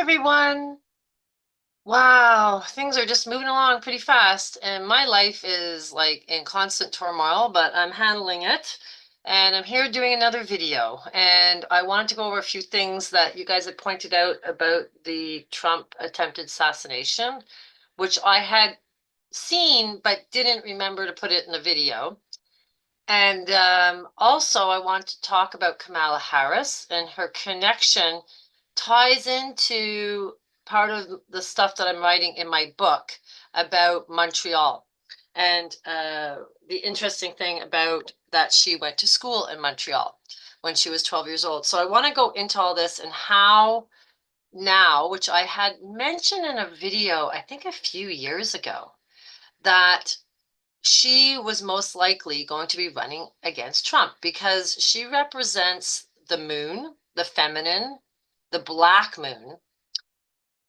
everyone. Wow, things are just moving along pretty fast, and my life is like in constant turmoil, but I'm handling it. And I'm here doing another video, and I wanted to go over a few things that you guys had pointed out about the Trump attempted assassination, which I had seen but didn't remember to put it in the video. And also, I want to talk about Kamala Harris and her connection ties into part of the stuff that I'm writing in my book about Montreal. And the interesting thing about that she went to school in Montreal when she was 12 years old. So I want to go into all this and how now, which I had mentioned in a video, I think a few years ago, that she was most likely going to be running against Trump because she represents the moon, the feminine, the black moon,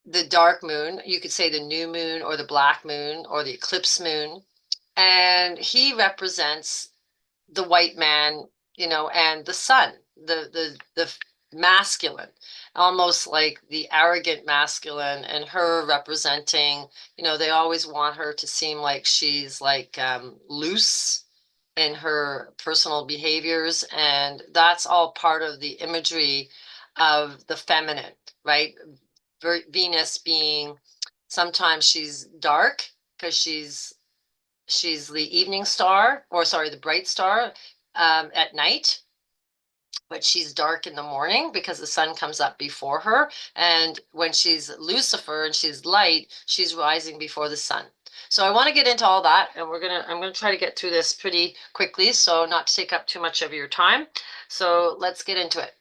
the dark moon. You could say the new moon or the black moon or the eclipse moon. And he represents the white man, and the sun, the masculine, almost like the arrogant masculine, and her representing, they always want her to seem like she's like loose in her personal behaviors, and that's all part of the imagery of the feminine, right? Venus being, sometimes she's dark because she's the evening star, or sorry, the bright star at night, but she's dark in the morning because the sun comes up before her. And when she's Lucifer and she's light, she's rising before the sun. So I want to get into all that, and I'm gonna try to get through this pretty quickly, so not to take up too much of your time. So let's get into it.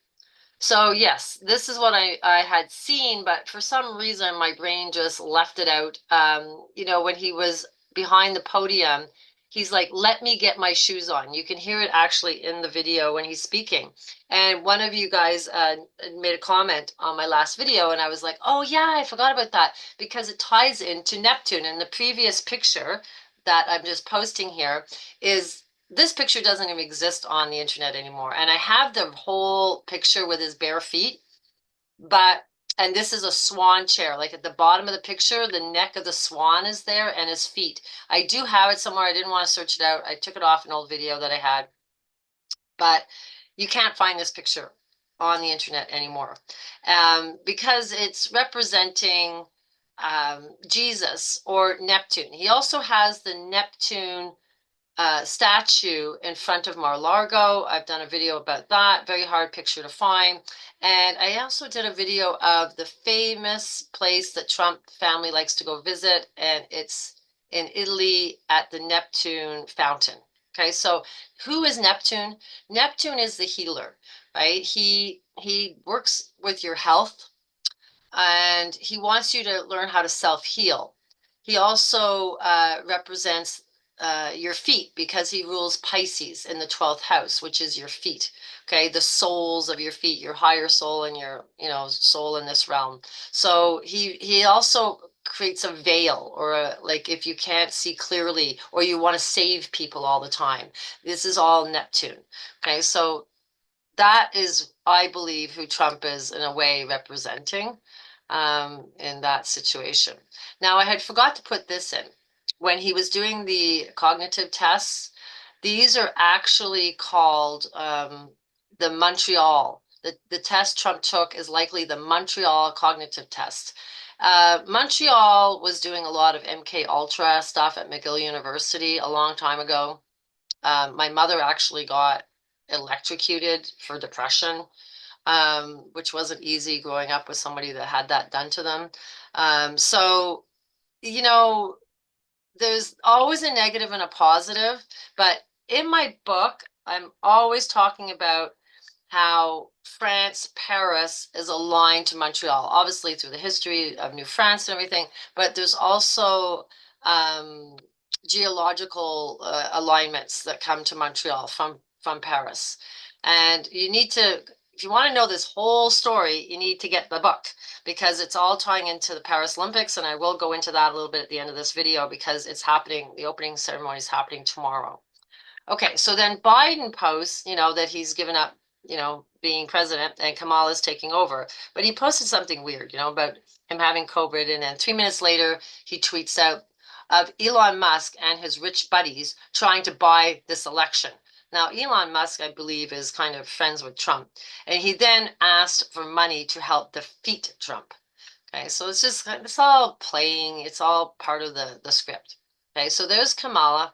So yes, this is what I had seen, but for some reason my brain just left it out. When he was behind the podium, he's like, "Let me get my shoes on." You can hear it actually in the video when he's speaking. And one of you guys made a comment on my last video, and I was like, "Oh yeah, I forgot about that," because it ties into Neptune. And the previous picture that I'm just posting here is, this picture doesn't even exist on the internet anymore. And I have the whole picture with his bare feet, and this is a swan chair. Like at the bottom of the picture, the neck of the swan is there and his feet. I do have it somewhere. I didn't want to search it out. I took it off an old video that I had, but you can't find this picture on the internet anymore because it's representing Jesus or Neptune. He also has the Neptune statue in front of Mar-a-Lago. I've done a video about that. Very hard picture to find. And I also did a video of the famous place that Trump family likes to go visit, and it's in Italy at the Neptune fountain. Okay, so who is Neptune? Neptune is the healer, right? He works with your health, and he wants you to learn how to self-heal. He also represents your feet because he rules Pisces in the 12th house, which is your feet. Okay, the soles of your feet, your higher soul and your, soul in this realm. So he also creates a veil, or like if you can't see clearly or you want to save people all the time. This is all Neptune. Okay, so that is, I believe, who Trump is in a way representing in that situation. Now, I had forgot to put this in. When he was doing the cognitive tests, these are actually called the Montreal. The test Trump took is likely the Montreal cognitive test. Montreal was doing a lot of MK Ultra stuff at McGill University a long time ago. My mother actually got electrocuted for depression, which wasn't easy growing up with somebody that had that done to them. So, you know, there's always a negative and a positive, but in my book, I'm always talking about how France, Paris is aligned to Montreal, obviously through the history of New France and everything, but there's also geological alignments that come to Montreal from Paris. And you need to, if you want to know this whole story, you need to get the book because it's all tying into the Paris Olympics. And I will go into that a little bit at the end of this video because it's happening, the opening ceremony is happening tomorrow. Okay, so then Biden posts, that he's given up, being president and Kamala's taking over. But he posted something weird, about him having COVID. And then 3 minutes later, he tweets out of Elon Musk and his rich buddies trying to buy this election. Now, Elon Musk, I believe, is kind of friends with Trump. And he then asked for money to help defeat Trump. Okay, so it's all playing. It's all part of the script. Okay, so there's Kamala.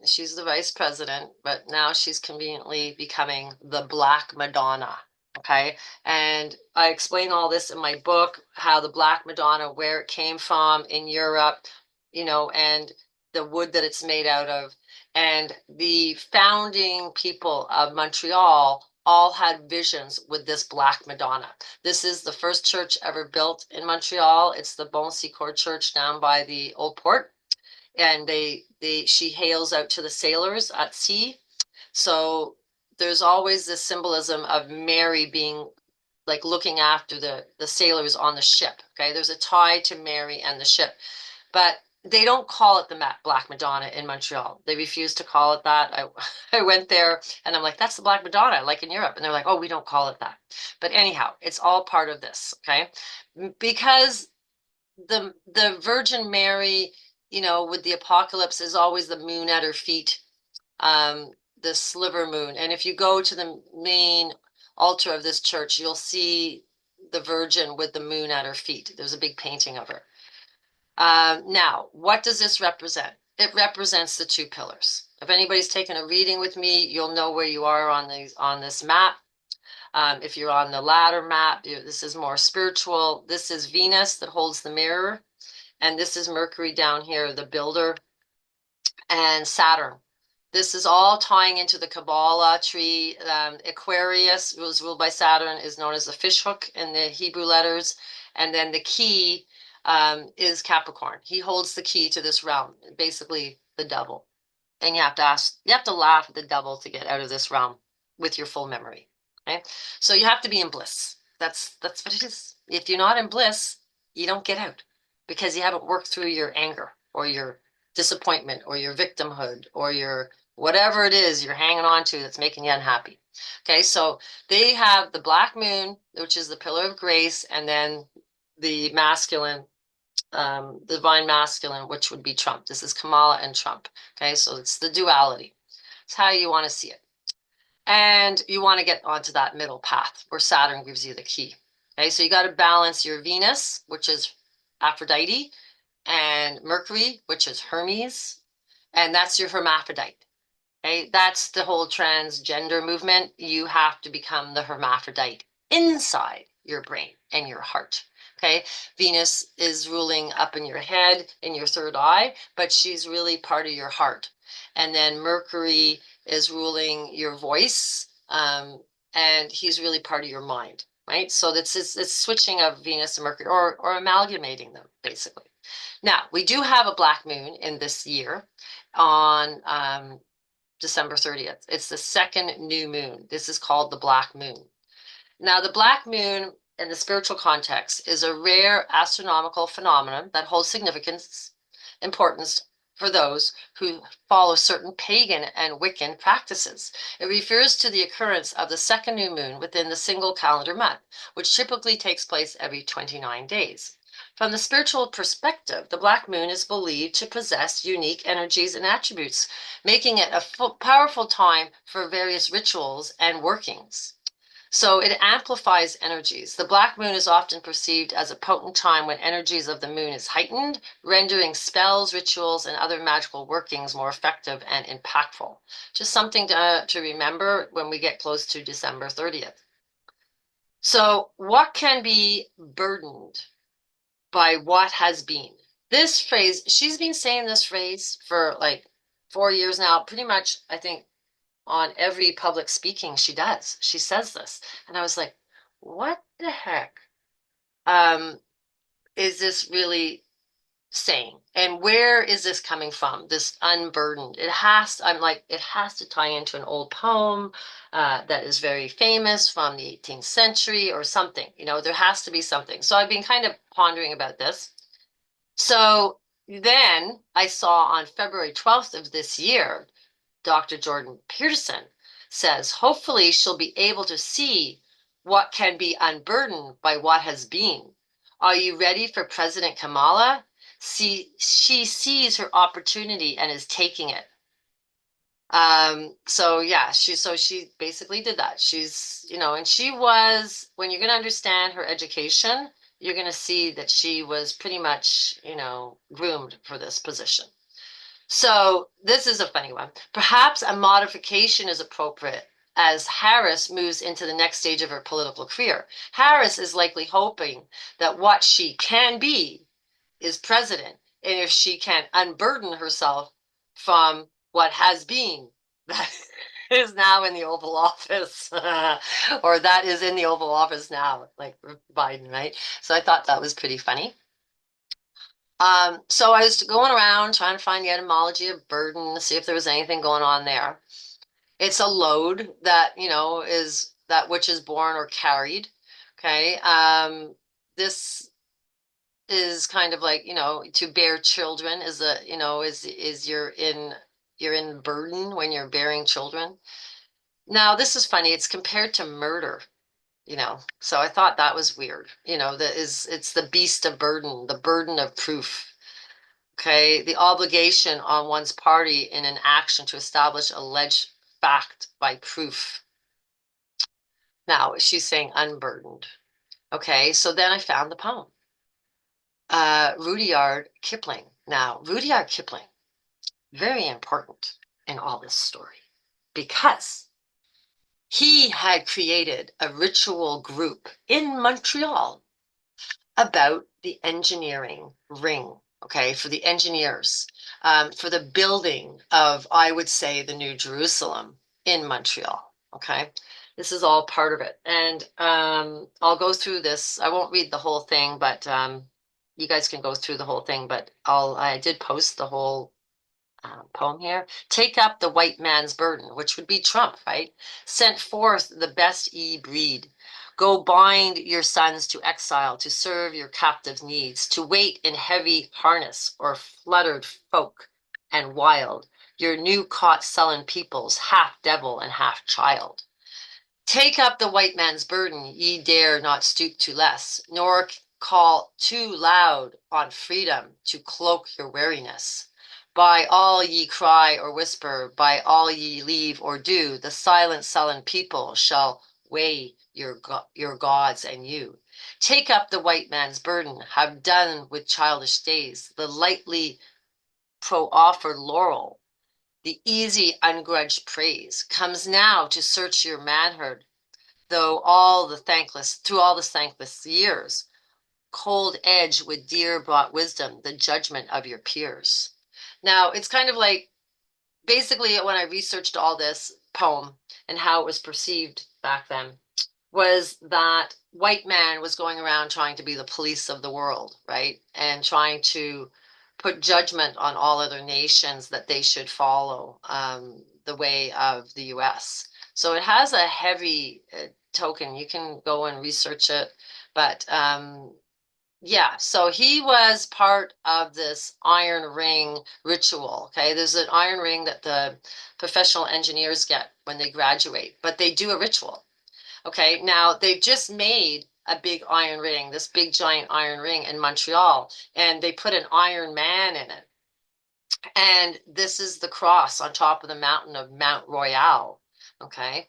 She's the vice president, but now she's conveniently becoming the Black Madonna. Okay. And I explain all this in my book, how the Black Madonna, where it came from in Europe, and the wood that it's made out of. And the founding people of Montreal all had visions with this Black Madonna. This is the first church ever built in Montreal. It's the Bon Secours Church down by the Old Port, and she hails out to the sailors at sea. So there's always this symbolism of Mary being like looking after the sailors on the ship. Okay, there's a tie to Mary and the ship, but they don't call it the Black Madonna in Montreal. They refuse to call it that. I went there and I'm like, that's the Black Madonna, like in Europe. And they're like, oh, we don't call it that. But anyhow, it's all part of this, okay? Because the Virgin Mary, with the apocalypse, is always the moon at her feet, the sliver moon. And if you go to the main altar of this church, you'll see the Virgin with the moon at her feet. There's a big painting of her. Now, what does this represent? It represents the two pillars. If anybody's taken a reading with me, you'll know where you are on this map. If you're on the ladder map, this is more spiritual. This is Venus that holds the mirror. And this is Mercury down here, the builder, and Saturn. This is all tying into the Kabbalah tree. Aquarius, who was ruled by Saturn, is known as the fish hook in the Hebrew letters. And then the key is Capricorn. He holds the key to this realm, basically the devil. And you have to laugh at the devil to get out of this realm with your full memory. Okay, so you have to be in bliss. That's what it is. If you're not in bliss, you don't get out, because you haven't worked through your anger or your disappointment or your victimhood or your whatever it is you're hanging on to that's making you unhappy. Okay, so they have the black moon, which is the pillar of grace, and then the masculine, divine masculine, which would be Trump. This is Kamala and Trump. Okay, so it's the duality. It's how you want to see it. And you want to get onto that middle path where Saturn gives you the key. Okay, so you got to balance your Venus, which is Aphrodite, and Mercury, which is Hermes, and that's your hermaphrodite. Okay, that's the whole transgender movement. You have to become the hermaphrodite inside your brain and your heart. Okay, Venus is ruling up in your head, in your third eye, but she's really part of your heart. And then Mercury is ruling your voice, and he's really part of your mind, right? So it's switching of Venus and Mercury, or amalgamating them, basically. Now, we do have a black moon in this year on December 30th. It's the second new moon. This is called the black moon. Now, the black moon in the spiritual context is a rare astronomical phenomenon that holds significance, importance for those who follow certain pagan and Wiccan practices. It refers to the occurrence of the second new moon within the single calendar month, which typically takes place every 29 days. From the spiritual perspective, the black moon is believed to possess unique energies and attributes, making it a powerful time for various rituals and workings. So it amplifies energies. The black moon is often perceived as a potent time when energies of the moon is heightened, rendering spells, rituals, and other magical workings more effective and impactful. Just something to remember when we get close to December 30th. So what can be burdened by what has been? This phrase, she's been saying this phrase for like 4 years now, pretty much, I think, on every public speaking she does. She says this. And I was like, what the heck is this really saying? And where is this coming from? This unburdened. It has to tie into an old poem that is very famous from the 18th century or something. There has to be something. So I've been kind of pondering about this. So then I saw on February 12th of this year, Dr. Jordan Peterson says, hopefully she'll be able to see what can be unburdened by what has been. Are you ready for President Kamala? See, she sees her opportunity and is taking it. So yeah, she basically did that. She's, and she was, when you're going to understand her education, you're going to see that she was pretty much, groomed for this position. So this is a funny one. Perhaps a modification is appropriate as Harris moves into the next stage of her political career. Harris is likely hoping that what she can be is president, and if she can unburden herself from what has been, that is now in the Oval Office, or that is in the Oval Office now, like Biden, right? So I thought that was pretty funny. So I was going around trying to find the etymology of burden, see if there was anything going on there. It's a load that, is that which is borne or carried. Okay. This is kind of like, to bear children is you're in burden when you're bearing children. Now, this is funny. It's compared to murder, so I thought that was weird. It's the beast of burden, the burden of proof. Okay, the obligation on one's party in an action to establish alleged fact by proof. Now, she's saying unburdened. Okay, so then I found the poem. Rudyard Kipling. Now, Rudyard Kipling, very important in all this story because he had created a ritual group in Montreal about the engineering ring, okay, for the engineers, for the building of, I would say, the New Jerusalem in Montreal, okay? This is all part of it. And I'll go through this. I won't read the whole thing, but you guys can go through the whole thing, but I did post the whole poem here. Take up the white man's burden, which would be Trump, right? Sent forth the best breed. Go bind your sons to exile to serve your captives' needs, to wait in heavy harness or fluttered folk and wild, your new caught sullen peoples, half devil and half child. Take up the white man's burden, ye dare not stoop to less, nor call too loud on freedom to cloak your weariness. By all ye cry or whisper, by all ye leave or do, the silent sullen people shall weigh your gods and you. Take up the white man's burden, have done with childish days, the lightly pro-offered laurel, the easy ungrudged praise, comes now to search your manhood, through all the thankless years, cold edge with dear brought wisdom, the judgment of your peers. Now, it's kind of like, basically, when I researched all this poem and how it was perceived back then, was that white man was going around trying to be the police of the world, right? And trying to put judgment on all other nations that they should follow the way of the US. So it has a heavy token. You can go and research it. But yeah, so he was part of this iron ring ritual. Okay, there's an iron ring that the professional engineers get when they graduate, but they do a ritual. Okay, now they've just made a big iron ring, this big giant iron ring in Montreal, and they put an Iron Man in it. And this is the cross on top of the mountain of Mount Royal. Okay,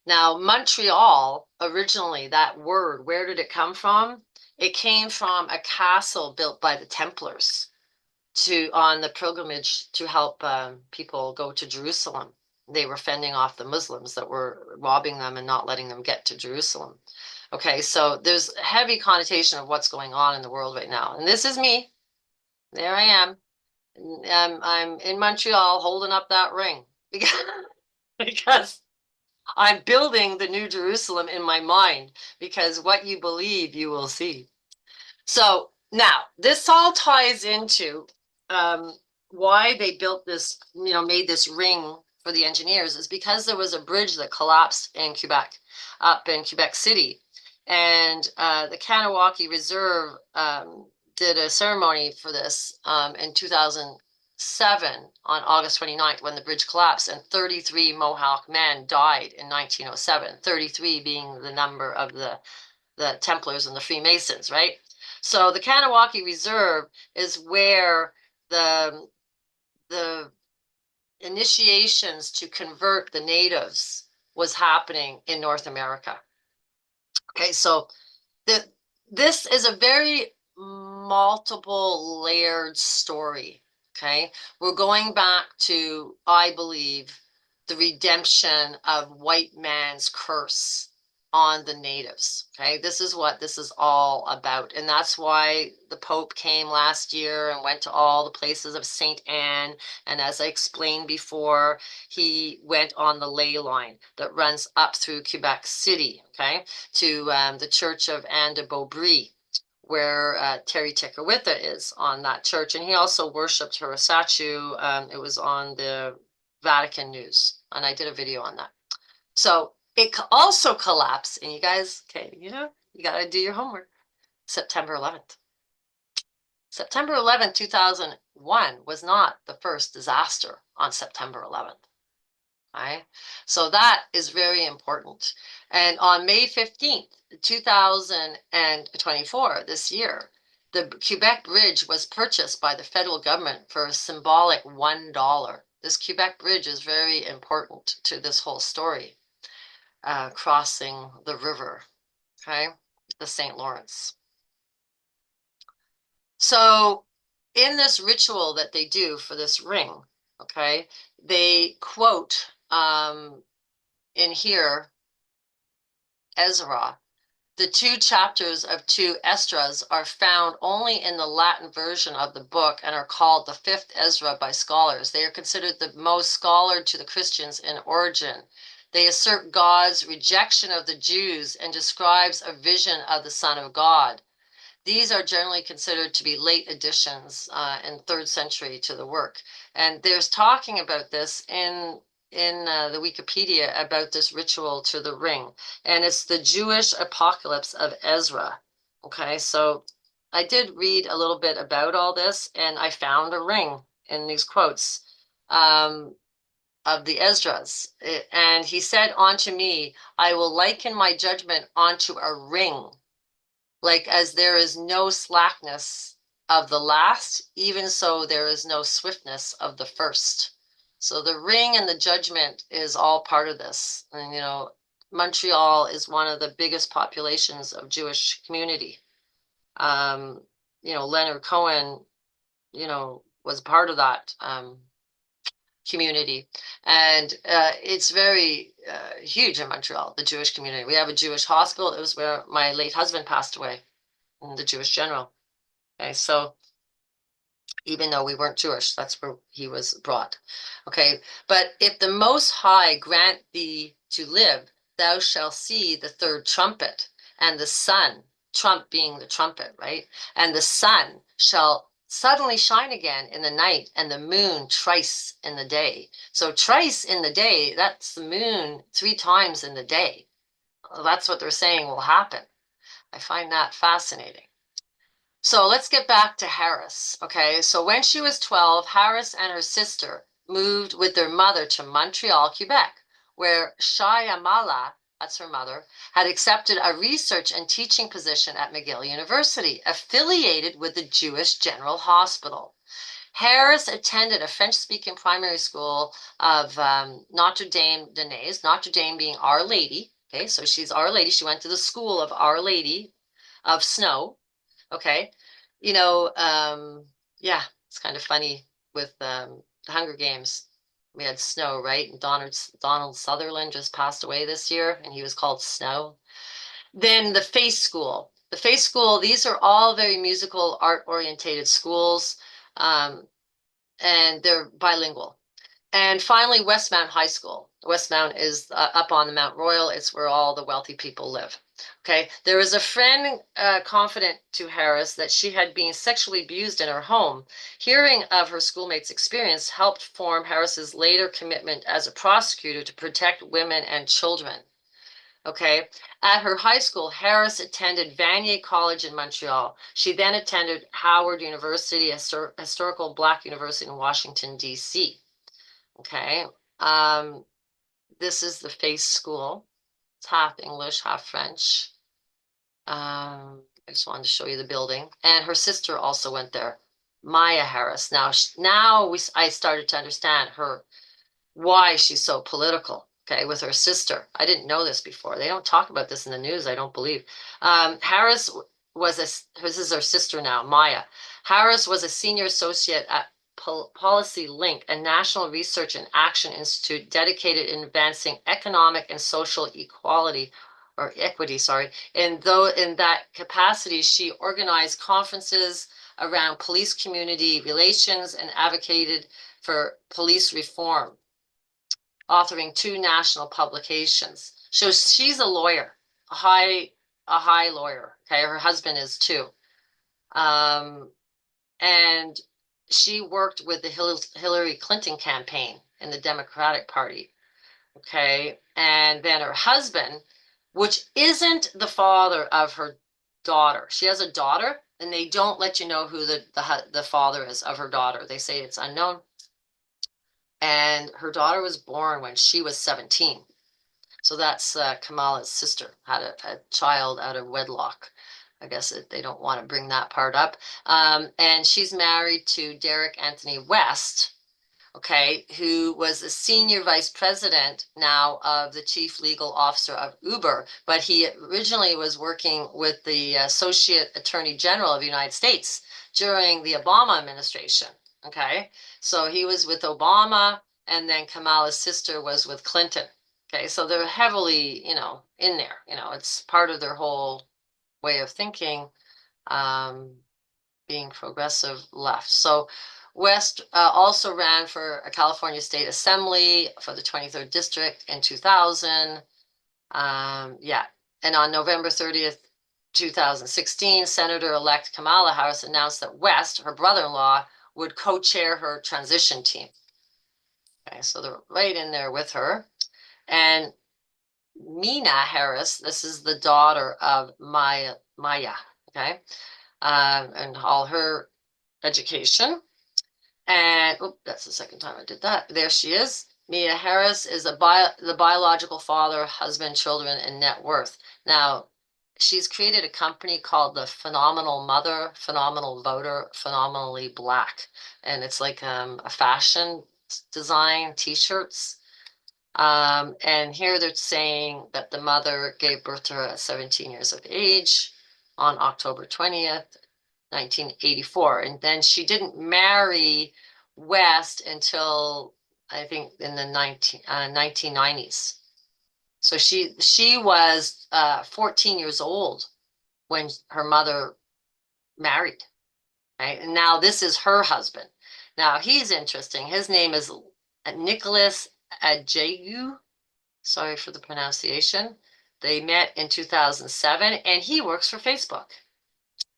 now Montreal, originally, that word, where did it come from? It came from a castle built by the Templars on the pilgrimage to help people go to Jerusalem. They were fending off the Muslims that were robbing them and not letting them get to Jerusalem. Okay, so there's a heavy connotation of what's going on in the world right now. And this is me. There I am. I'm in Montreal holding up that ring because I'm building the New Jerusalem in my mind, because what you believe, you will see. So now this all ties into why they built this, made this ring for the engineers, is because there was a bridge that collapsed in Quebec, up in Quebec City. And the Kanawaki Reserve did a ceremony for this in 2000, on August 29th when the bridge collapsed, and 33 Mohawk men died in 1907, 33 being the number of the Templars and the Freemasons, right? So the Kanawaki Reserve is where the initiations to convert the natives was happening in North America. Okay, so this is a very multiple layered story. Okay, we're going back to, I believe, the redemption of white man's curse on the natives. Okay, this is what this is all about. And that's why the Pope came last year and went to all the places of St. Anne. And as I explained before, he went on the ley line that runs up through Quebec City, okay, to the Church of Anne de Beaubry, where Terry Tekawitha is on that church. And he also worshipped her statue. It was on the Vatican News, and I did a video on that. So it also collapsed, and you guys, okay, you got to do your homework. September 11th. September 11th, 2001 was not the first disaster on September 11th. Right? So that is very important. And on May 15th, 2024, this year, the Quebec Bridge was purchased by the federal government for a symbolic $1. This Quebec Bridge is very important to this whole story, crossing the river, okay, the St. Lawrence. So in this ritual that they do for this ring, okay, they quote in here, Ezra. The 2 chapters of 2 Esdras are found only in the Latin version of the book and are called the 5th Ezra by scholars. They are considered the most scholared to the Christians in origin. They assert God's rejection of the Jews and describes a vision of the Son of God. These are generally considered to be late additions in 3rd century to the work. And there's talking about this in the Wikipedia about this ritual to the ring. And it's the Jewish apocalypse of Ezra. Okay, so I did read a little bit about all this, and I found a ring in these quotes of the Esdras. And he said unto me, I will liken my judgment unto a ring, like as there is no slackness of the last, even so there is no swiftness of the first. So the ring and the judgment is all part of this. And, Montreal is one of the biggest populations of Jewish community. Leonard Cohen, was part of that community. And it's very huge in Montreal, the Jewish community. We have a Jewish hospital. It was where my late husband passed away, the Jewish general. Okay, so even though we weren't Jewish, that's where he was brought. Okay, but if the Most High grant thee to live, thou shalt see the 3rd trumpet, and the sun, trump being the trumpet, right? And the sun shall suddenly shine again in the night, and the moon thrice in the day. So thrice in the day, that's the moon 3 times in the day. Well, that's what they're saying will happen. I find that fascinating. So let's get back to Harris. Okay, so when she was 12, Harris and her sister moved with their mother to Montreal, Quebec, where Shyamala, that's her mother, had accepted a research and teaching position at McGill University, affiliated with the Jewish General Hospital. Harris attended a French-speaking primary school of Notre Dame de Nez, Notre Dame being Our Lady. Okay, so she's Our Lady. She went to the school of Our Lady of Snow. Okay, yeah, it's kind of funny with the Hunger Games. We had Snow, right? And Donald Sutherland just passed away this year, and he was called Snow. Then the Face School. The Face School, these are all very musical, art-orientated schools, and they're bilingual. And finally, Westmount High School. Westmount is up on the Mount Royal. It's where all the wealthy people live. Okay, there was a friend confident to Harris that she had been sexually abused in her home. Hearing of her schoolmate's experience helped form Harris's later commitment as a prosecutor to protect women and children. Okay. At her high school, Harris attended Vanier College in Montreal. She then attended Howard University, historical Black university in Washington, D.C. Okay. This is the Face School. It's half English, half French. I just wanted to show you the building. And her sister also went there, Maya Harris. Now I started to understand why she's so political, okay, with her sister. I didn't know this before. They don't talk about this in the news, I don't believe. Harris this is her sister now, Maya. Harris was a senior associate at Policy Link, a national research and action institute dedicated in advancing economic and social equality or equity, sorry. And though in that capacity, she organized conferences around police community relations and advocated for police reform, authoring 2 national publications. So she's a lawyer, a high lawyer. Okay, her husband is too. And she worked with the Hillary Clinton campaign in the Democratic Party. Okay, and then her husband, which isn't the father of her daughter. She has a daughter, and they don't let you know who the father is of her daughter. They say it's unknown. And her daughter was born when she was 17. So that's Kamala's sister, had a child out of wedlock. I guess they don't want to bring that part up. And she's married to Derek Anthony West, okay, who was a senior vice president now of the chief legal officer of Uber, but he originally was working with the Associate Attorney General of the United States during the Obama administration, okay? So he was with Obama, and then Kamala's sister was with Clinton. Okay, so they're heavily, in there, it's part of their whole way of thinking, being progressive left. So West also ran for a California State Assembly for the 23rd District in 2000. Yeah, and on November 30th, 2016, Senator-elect Kamala Harris announced that West, her brother-in-law, would co-chair her transition team. Okay, so they're right in there with her. And Mina Harris, this is the daughter of Maya, okay, and all her education. And that's the second time I did that. There she is. Mia Harris is the biological father, husband, children, and net worth. Now, she's created a company called the Phenomenal Mother, Phenomenal Voter, Phenomenally Black. And it's like a fashion design, t-shirts. And here they're saying that the mother gave birth to her at 17 years of age on October 20th, 1984. And then she didn't marry West until I think in the 1990s. So she was 14 years old when her mother married, right? And now this is her husband. Now he's interesting. His name is Nicholas Adjegu. Sorry for the pronunciation. They met in 2007, and he works for Facebook.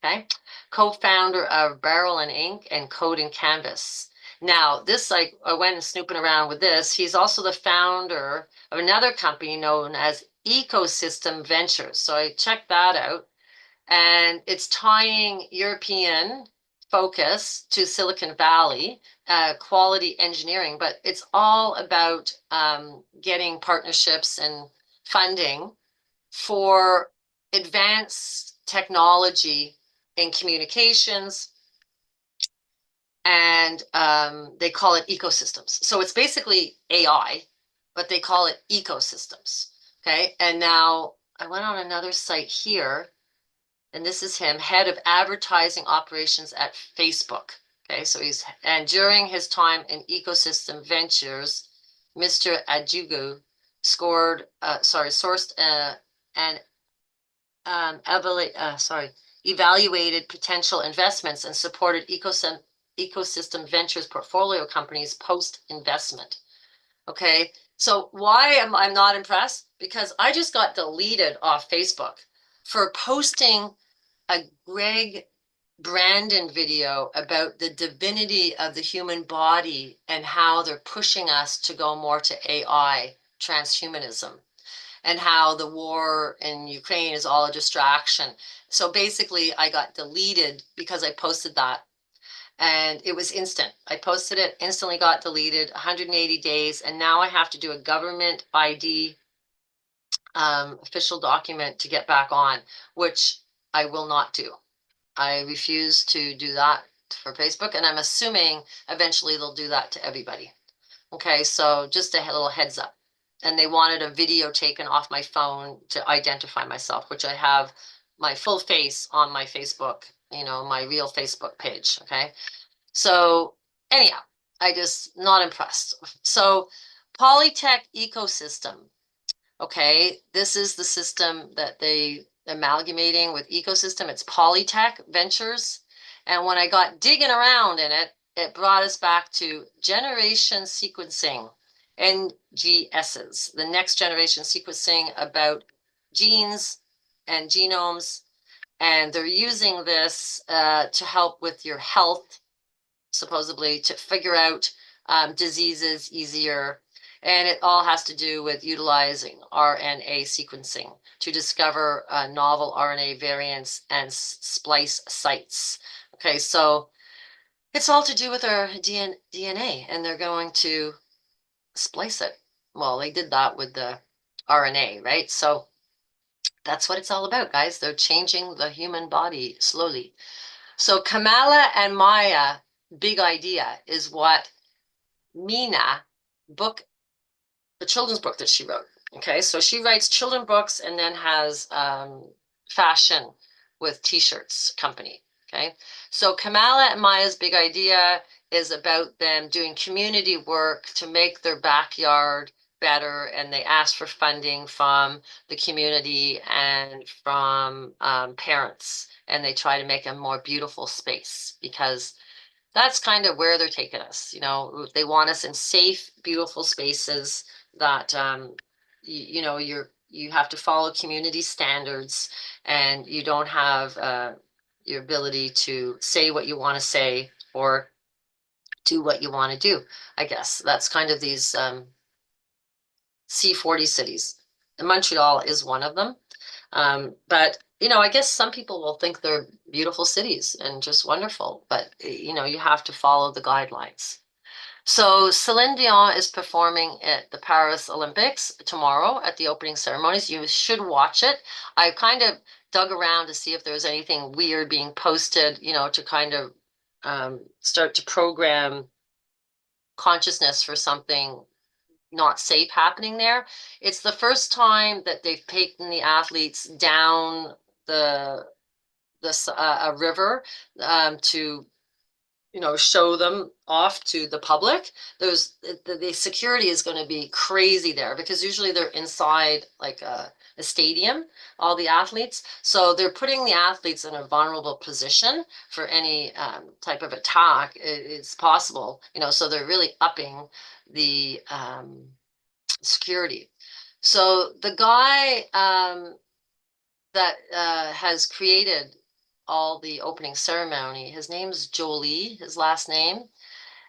Okay, co-founder of Barrel and Ink and Code and Canvas. Now, this, like, I went snooping around with this. He's also the founder of another company known as Ecosystem Ventures. So I checked that out, and it's tying European focus to Silicon Valley, quality engineering, but it's all about getting partnerships and funding for advanced technology in communications, and they call it ecosystems. So it's basically AI, but they call it ecosystems. Okay, and now I went on another site here, and this is him, head of advertising operations at Facebook. Okay, so and during his time in Ecosystem Ventures, Mr. Adjugu sourced and evaluated potential investments and supported Ecosystem Ventures portfolio companies post-investment. Okay, so why am I not impressed? Because I just got deleted off Facebook for posting a Greg Brandon video about the divinity of the human body and how they're pushing us to go more to AI, transhumanism. and how the war in Ukraine is all a distraction. So basically, I got deleted because I posted that, and it was instant. I posted it, instantly got deleted, 180 days, and now I have to do a government ID official document to get back on, which I will not do. I refuse to do that for Facebook, and I'm assuming eventually they'll do that to everybody. Okay, so just a little heads up. And they wanted a video taken off my phone to identify myself, which I have my full face on my Facebook, my real Facebook page. Okay, so anyhow, I just not impressed. So Polytech ecosystem. Okay, this is the system that they amalgamating with ecosystem. It's Polytech Ventures. And when I got digging around in it, it brought us back to generation sequencing, NGSs, the next generation sequencing about genes and genomes. And they're using this to help with your health, supposedly, to figure out diseases easier. And it all has to do with utilizing RNA sequencing to discover novel RNA variants and splice sites. Okay, so it's all to do with our DNA, and they're going to splice it. Well, they did that with the RNA, right? So that's what it's all about, guys. They're changing the human body slowly. So Kamala and Maya, big idea, is what Mina book, the children's book that she wrote. Okay, so she writes children books and then has fashion with t-shirts company. Okay, so Kamala and Maya's big idea is about them doing community work to make their backyard better, and they ask for funding from the community and from parents, and they try to make a more beautiful space because that's kind of where they're taking us. They want us in safe, beautiful spaces that you have to follow community standards, and you don't have your ability to say what you want to say or do what you want to do. I guess that's kind of these C40 cities. And Montreal is one of them. But I guess some people will think they're beautiful cities and just wonderful, but you have to follow the guidelines. So Celine Dion is performing at the Paris Olympics tomorrow at the opening ceremonies. You should watch it. I kind of dug around to see if there's anything weird being posted, to kind of start to program consciousness for something not safe happening there. It's the first time that they've taken the athletes down the a river to show them off to the public. The security is going to be crazy there because usually they're inside like a stadium, all the athletes. So they're putting the athletes in a vulnerable position for any type of attack. It's possible, so they're really upping the security. So the guy that has created all the opening ceremony, his name's Jolie, his last name,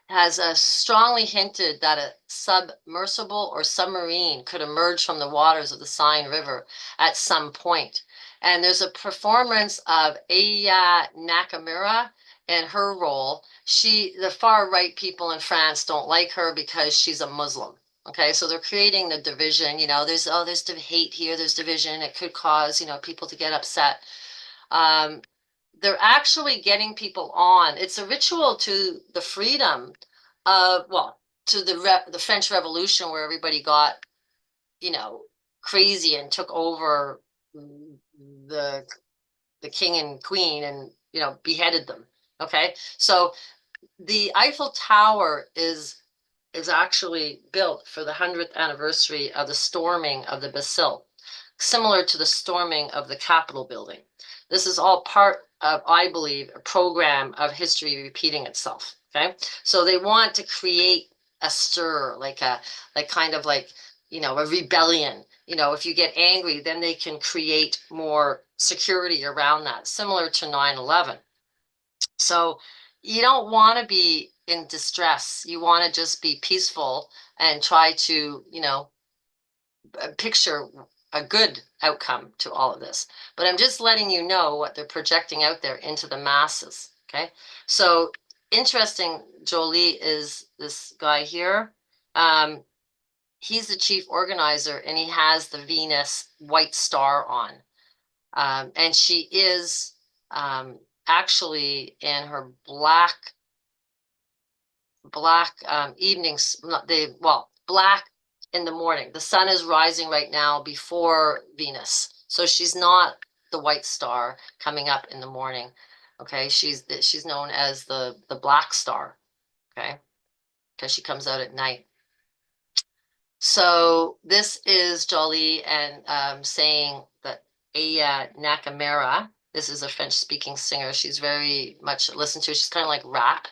has strongly hinted that a submersible or submarine could emerge from the waters of the Seine River at some point. And there's a performance of Aya Nakamura and her role. The far right people in France don't like her because she's a Muslim. Okay, so they're creating the division. There's hate here, there's division. It could cause people to get upset. They're actually getting people on. It's a ritual to the freedom of, well, to the French Revolution, where everybody got, crazy and took over the king and queen and, beheaded them. Okay, so the Eiffel Tower is actually built for the 100th anniversary of the storming of the Bastille, similar to the storming of the Capitol building. This is all part of, I believe, a program of history repeating itself. Okay, so they want to create a stir, like kind of like a rebellion. If you get angry, then they can create more security around that, similar to 9/11. So you don't want to be in distress. You want to just be peaceful and try to, picture a good outcome to all of this. But I'm just letting you know what they're projecting out there into the masses. Okay. So interesting, Jolie is this guy here. He's the chief organizer and he has the Venus white star on. And she is actually in her black evenings, black in the morning. The sun is rising right now before Venus. So she's not the white star coming up in the morning. Okay, she's known as the black star, okay? Because she comes out at night. So this is Jolie and saying that Aya Nakamura, this is a French-speaking singer. She's very much listened to. She's kind of like rap,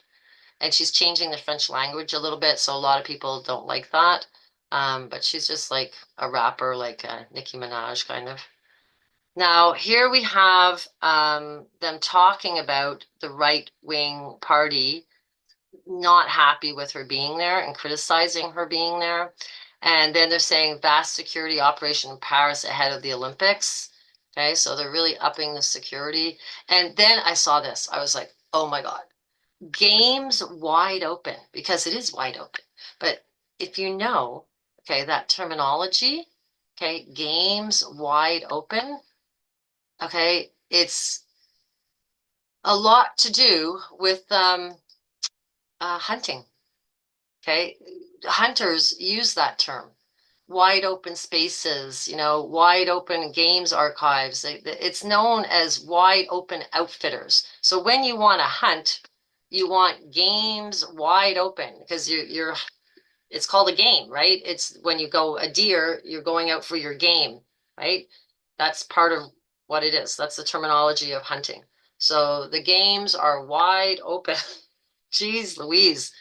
and she's changing the French language a little bit, so a lot of people don't like that. But she's just like a rapper, like Nicki Minaj, kind of. Now, here we have them talking about the right-wing party not happy with her being there and criticizing her being there. And then they're saying vast security operation in Paris ahead of the Olympics. Okay, so they're really upping the security. And then I saw this. I was like, oh my God, games wide open, because it is wide open. But if you know, okay, that terminology, okay, games wide open, okay, it's a lot to do with hunting. Okay, hunters use that term. Wide open spaces, you know, wide open games archives. It's known as wide open outfitters. So when you want to hunt, you want games wide open because you're it's called a game, right? It's when you go a deer, you're going out for your game, right? That's part of what it is. That's the terminology of hunting. So the games are wide open. Jeez Louise.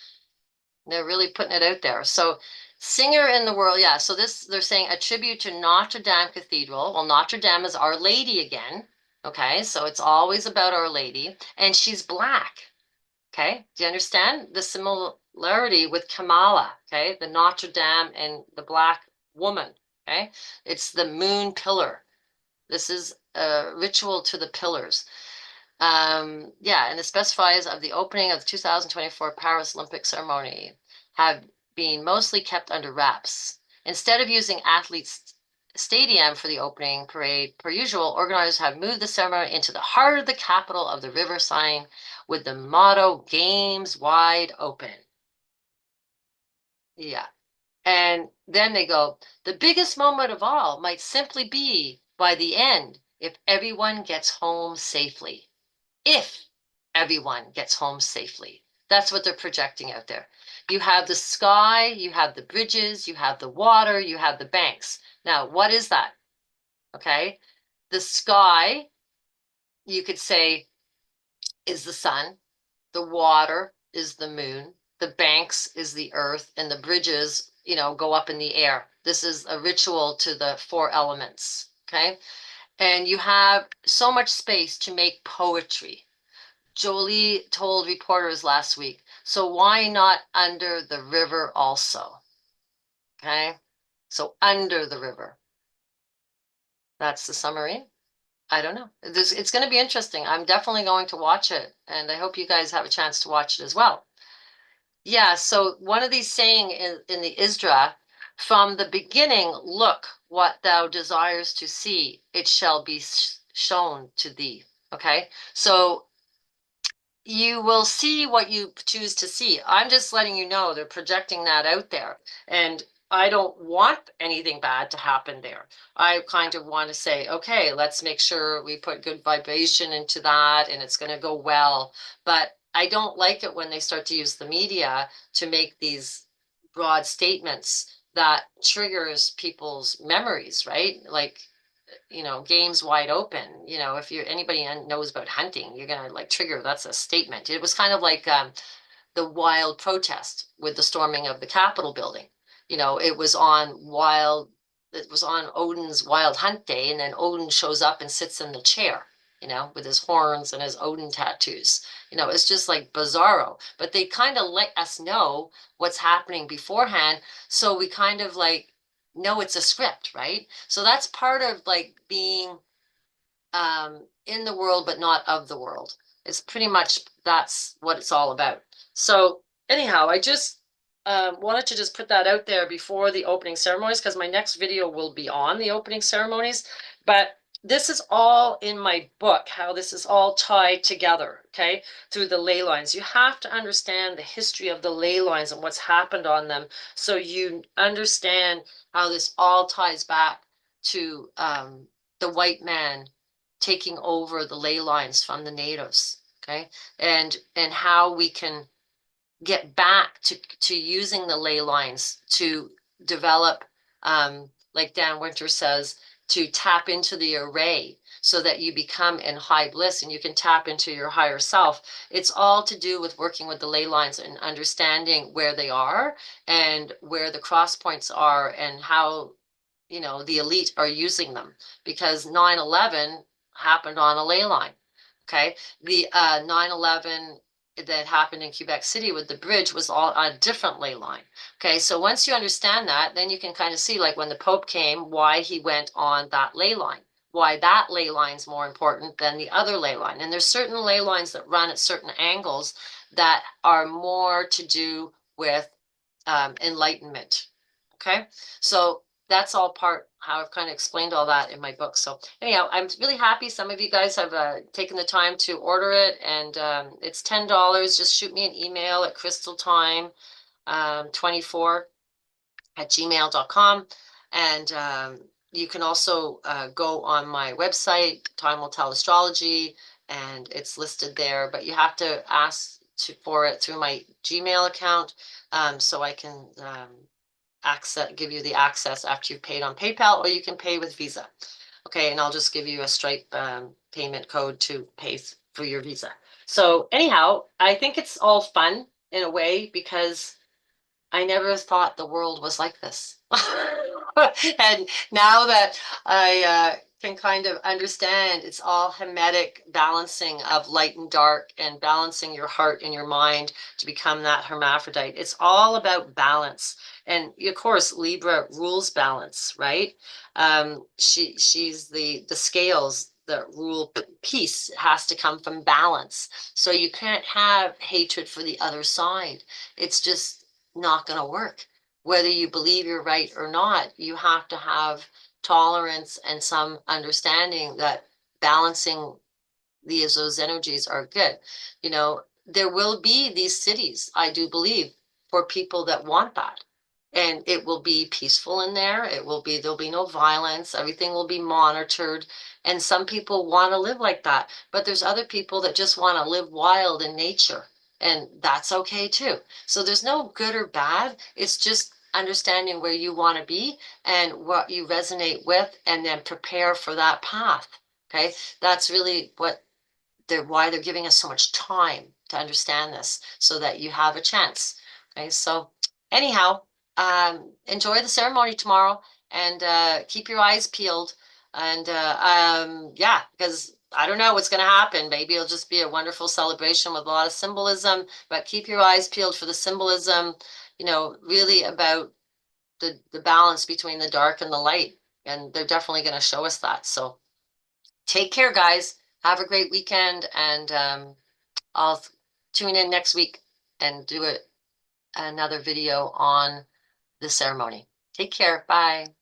They're really putting it out there. So singer in the world, yeah. So this, they're saying a tribute to Notre Dame Cathedral. Well, Notre Dame is Our Lady again. Okay, so it's always about Our Lady. And she's black. Okay, do you understand the similarity with Kamala? Okay, the Notre Dame and the black woman. Okay, it's the moon pillar. This is a ritual to the pillars. Yeah, and it specifies of the opening of the 2024 Paris Olympic ceremony have been mostly kept under wraps. Instead of using athletes' stadium for the opening parade, per usual, organizers have moved the ceremony into the heart of the capital of the river sign with the motto, Games Wide Open. Yeah. And then they go, the biggest moment of all might simply be by the end if everyone gets home safely. If everyone gets home safely. That's what they're projecting out there. You have the sky, you have the bridges, you have the water, you have the banks. Now, what is that? Okay. The sky, you could say, is the sun. The water is the moon. The banks is the earth. And the bridges, you know, go up in the air. This is a ritual to the four elements. Okay. And you have so much space to make poetry. Jolie told reporters last week, so why not under the river also? Okay, so under the river. That's the summary. I don't know. It's going to be interesting. I'm definitely going to watch it, and I hope you guys have a chance to watch it as well. Yeah, so one of these saying in the Isra, from the beginning, look what thou desires to see, it shall be shown to thee. Okay, so you will see what you choose to see. I'm just letting you know they're projecting that out there. And I don't want anything bad to happen there. I kind of want to say, okay, let's make sure we put good vibration into that and it's going to go well. But I don't like it when they start to use the media to make these broad statements that triggers people's memories, right? Like, you know, games wide open. You know, if you're anybody knows about hunting, you're gonna like trigger. That's a statement. It was kind of like the wild protest with the storming of the Capitol building. You know, it was on wild. It was on Odin's Wild Hunt Day, and then Odin shows up and sits in the chair. You know, with his horns and his Odin tattoos. You know, it's just like bizarro. But they kind of let us know what's happening beforehand, so we kind of like know it's a script, right? So that's part of like being in the world, but not of the world. It's pretty much that's what it's all about. So anyhow, I just wanted to just put that out there before the opening ceremonies because my next video will be on the opening ceremonies. But this is all in my book, how this is all tied together, okay, through the ley lines. You have to understand the history of the ley lines and what's happened on them so you understand how this all ties back to the white man taking over the ley lines from the natives, okay, and how we can get back to using the ley lines to develop, like Dan Winter says, to tap into the array so that you become in high bliss and you can tap into your higher self. It's all to do with working with the ley lines and understanding where they are and where the cross points are and how, you know, the elite are using them, because 9/11 happened on a ley line. Okay. The 9/11 that happened in Quebec City with the bridge was all a different ley line. Okay. So once you understand that, then you can kind of see, like, when the Pope came, why he went on that ley line, why that ley line's more important than the other ley line. And there's certain ley lines that run at certain angles that are more to do with enlightenment. Okay. So that's all part how I've kind of explained all that in my book. So anyhow, I'm really happy some of you guys have taken the time to order it, and it's $10. Just shoot me an email at crystal-tyme 24 at gmail.com. And you can also go on my website, Time Will Tell Astrology, and it's listed there, but you have to ask for it through my Gmail account, so I can give you the access after you've paid on PayPal, or you can pay with Visa. Okay, and I'll just give you a Stripe payment code to pay for your Visa. So anyhow, I think it's all fun in a way because I never thought the world was like this. And now that I can kind of understand, it's all Hermetic balancing of light and dark and balancing your heart and your mind to become that hermaphrodite. It's all about balance. And of course, Libra rules balance, right? She's the scales that rule peace. It has to come from balance. So you can't have hatred for the other side. It's just not going to work. Whether you believe you're right or not, you have to have tolerance and some understanding that balancing those energies are good. You know, there will be these cities, I do believe, for people that want that. And it will be peaceful in there. There'll be no violence. Everything will be monitored. And some people want to live like that. But there's other people that just want to live wild in nature. And that's okay too. So there's no good or bad. It's just understanding where you want to be and what you resonate with, and then prepare for that path. Okay. That's really why they're giving us so much time to understand this, so that you have a chance. Okay, so anyhow, enjoy the ceremony tomorrow, and keep your eyes peeled. And yeah, because I don't know what's going to happen. Maybe it'll just be a wonderful celebration with a lot of symbolism, but keep your eyes peeled for the symbolism, you know, really about the balance between the dark and the light. And they're definitely going to show us that. So take care, guys. Have a great weekend, and I'll tune in next week and do another video on the ceremony. Take care. Bye.